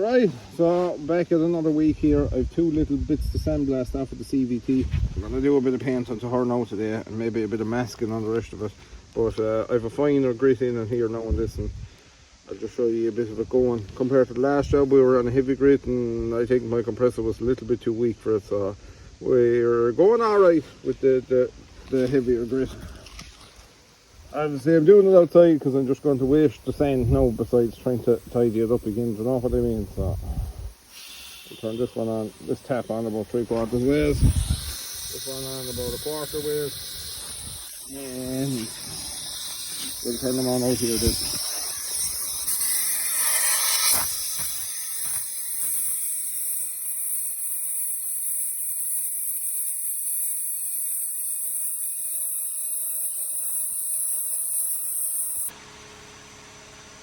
Right, so back at another week here. I have two little bits to sandblast off of the CVT. I'm going to do a bit of paint onto her now today and maybe a bit of masking on the rest of it. But I have a finer grit in here now on this, and I'll just show you a bit of it going. Compared to the last job, we were on a heavy grit and I think my compressor was a little bit too weak for it, so we're going alright with the heavier grit. Obviously I'm doing it outside because I'm just going to waste the sand now besides trying to tidy it up again, do you know what I mean? So I'll turn this one on, this tap on about 3/4 ways, this one on about 1/4 ways, and we'll turn them on out here then.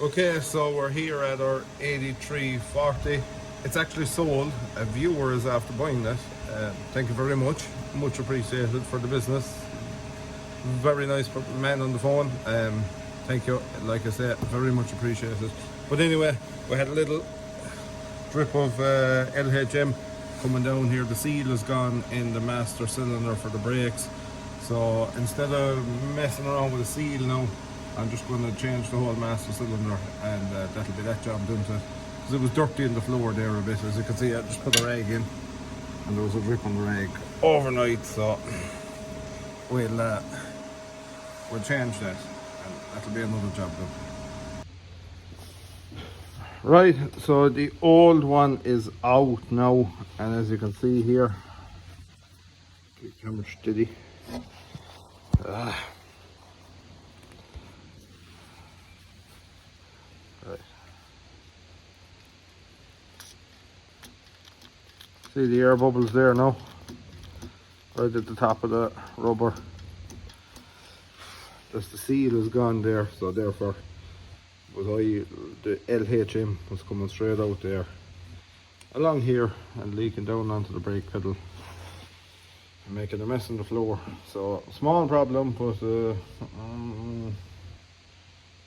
Okay, so we're here at our 8340. It's actually sold. A viewer is after buying that. Thank you very much. Much appreciated for the business. Very nice man on the phone. Thank you. Like I said, very much appreciated. But anyway, we had a little drip of LHM coming down here. The seal is gone in the master cylinder for the brakes. So instead of messing around with the seal now, I'm just going to change the whole master cylinder, and that'll be that job done to it. Because it was dirty in the floor there a bit. As you can see, I just put a rag in and there was a drip on the rag overnight, so we'll change that and that'll be another job done. Right, so the old one is out now, and as you can see here, keep the camera steady. Right. See the air bubbles there now, right at the top of the rubber. Just the seal is gone there, so therefore the LHM was coming straight out there along here and leaking down onto the brake pedal and making a mess on the floor. So small problem, but I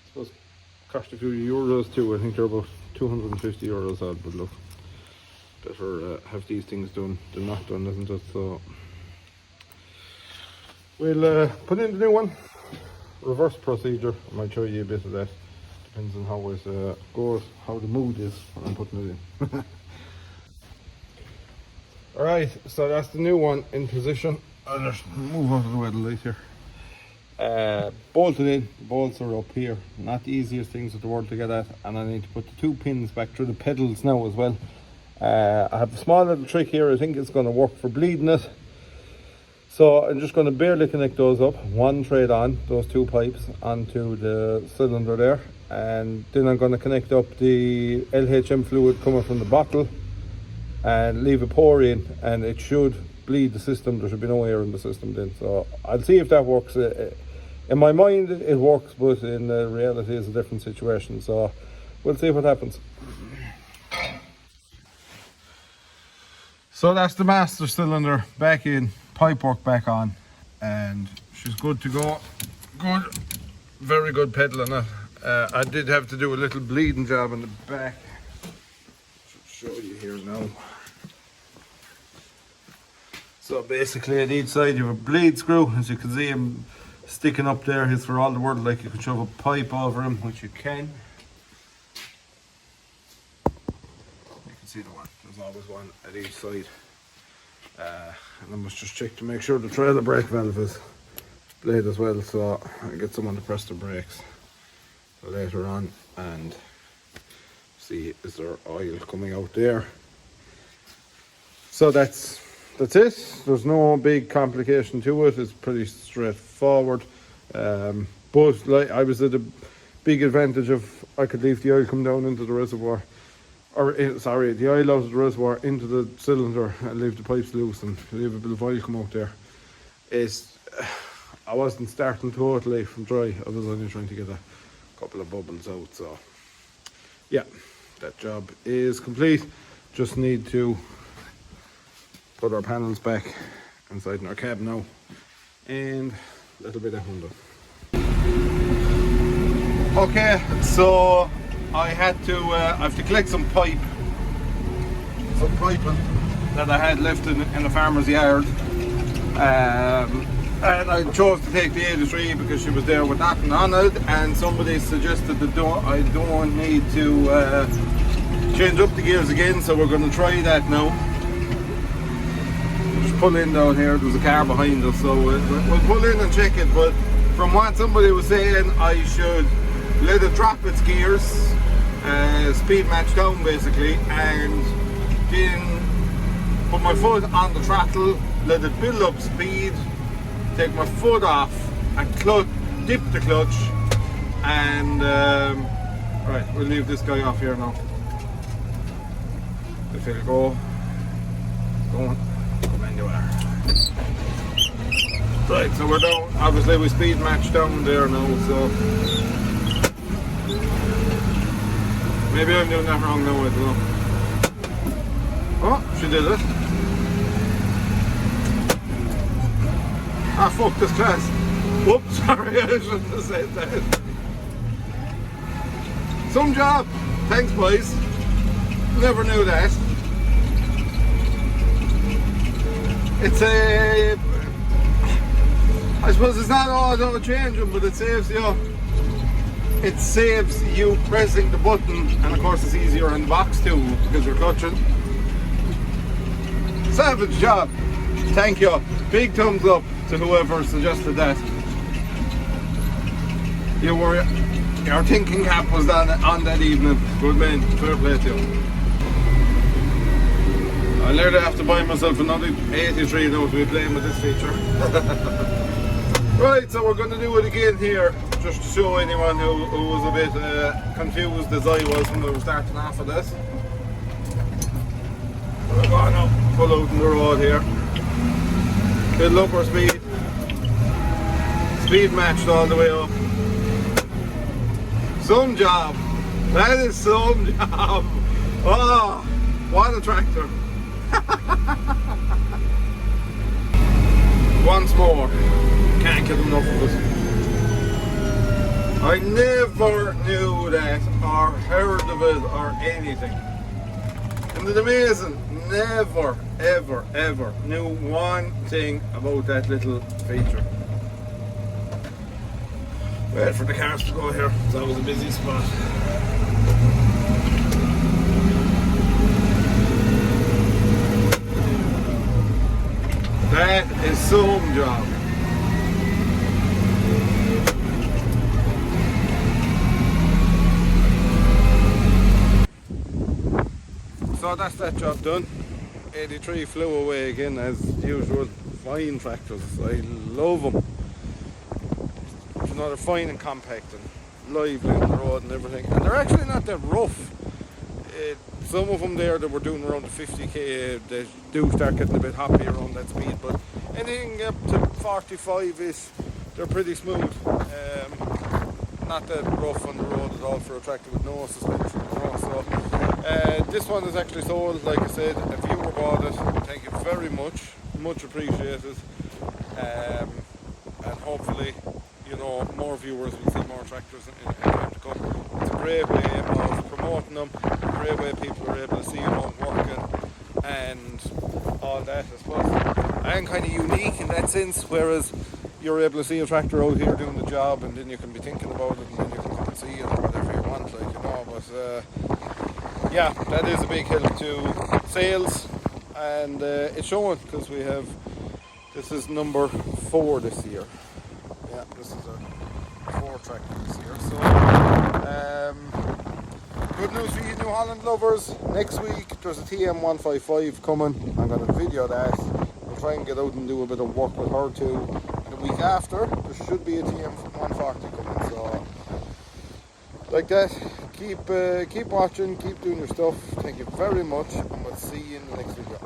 suppose cost a few euros too. I think they're about 250 euros odd, but look, better have these things done than not done, isn't it? So we'll put in the new one. Reverse procedure, I might show you a bit of that. Depends on how it goes, how the mood is when I'm putting it in. Alright, so that's the new one in position. I'll just move out of the way of the light here. Bolted in, the bolts are up here. Not the easiest things in the world to get at, and I need to put the two pins back through the pedals now as well. I have a small little trick here. I think it's going to work for bleeding it. So I'm just going to barely connect those up, one thread on, those two pipes onto the cylinder there, and then I'm going to connect up the LHM fluid coming from the bottle and leave it pour in, and it should bleed the system. There should be no air in the system then. So I'll see if that works. In my mind it works, but in reality it's a different situation, so we'll see what happens. So that's the master cylinder back in, pipework back on, and she's good to go. Good, very good pedal on it. I did have to do a little bleeding job on the back. Should show you here now. So basically at each side you have a bleed screw. As you can see, him sticking up there. He's for all the world like you can shove a pipe over him, which you can. You can see the one. There's always one at each side. And I must just check to make sure the trailer brake valve is blade as well, so I get someone to press the brakes later on and see is there oil coming out there. So that's it. There's no big complication to it. It's pretty straightforward. But like I was at a big advantage of I could leave the oil come down into the reservoir, or sorry, the oil out of the reservoir into the cylinder and leave the pipes loose and leave a bit of oil come out there. I wasn't starting totally from dry. I was only trying to get a couple of bubbles out. So yeah, that job is complete. Just need to put our panels back inside in our cab now, and a little bit of Honda. Okay, so I have to collect some pipe some piping that I had left in the farmer's yard. And I chose to take the 83 because she was there with nothing on it, and somebody suggested that I don't need to change up the gears again, so we're going to try that now. Just pull in down here, there's a car behind us, so we'll pull in and check it. But from what somebody was saying, I should let it drop its gears, speed match down basically, and then put my foot on the throttle, let it build up speed, take my foot off and dip the clutch, and right, we'll leave this guy off here now. If he'll go anywhere. Right, so we're down, obviously we speed match down there now, so maybe I'm doing that wrong now, I don't know. Oh, she did it. Ah, fuck this class. Whoops, sorry, I shouldn't have said that. Some job. Thanks, boys. Never knew that. It's a... I suppose it's not auto changing, but it saves you. It saves you pressing the button, and of course it's easier in the box too, because you're clutching. Savage job. Thank you. Big thumbs up to whoever suggested that. Your thinking cap was done on that evening. Good man, fair play to you. I'll later have to buy myself another 83 now to be playing with this feature. Right, so we're going to do it again here, just to show anyone who was a bit confused as I was when we were starting off of this. We're going to pull out in the road here. Build up our speed. Speed matched all the way up. Some job. That is some job. Oh, what a tractor. Once more. Can't get enough of it. I never knew that or heard of it or anything. Isn't it amazing? Never, ever, ever knew one thing about that little feature. Wait for the cars to go here. It's always a busy spot. That is some job. So that's that job done. 83 flew away again as usual. Fine tractors, I love them. You know, they're fine and compact and lively on the road and everything. And they're actually not that rough. Some of them there that were doing around the 50k, they do start getting a bit hoppy around that speed, but anything up to 45-ish, they're pretty smooth. Not that rough on the road at all for a tractor with no suspension, you know. So this one is actually sold, like I said. A viewer bought it. Thank you very much, much appreciated. And hopefully, you know, more viewers will see more tractors in time to come. It's a great way of promoting them, a great way people are able to see them out working and all that, I suppose. I am kind of unique in that sense, whereas you're able to see a tractor out here doing the job, and then you can be thinking about it, and then you can come and see it or whatever you want, like, you know. But yeah, that is a big help to sales, and it's showing because we have, this is number 4 this year. Yeah, this is our 4th tractor this year. So good news for you New Holland lovers. Next week there's a TM155 coming. I'm going to video that. We'll try and get out and do a bit of work with her too. Week after there should be a TM140 coming, so like that, keep watching, keep doing your stuff. Thank you very much, and we'll see you in the next video.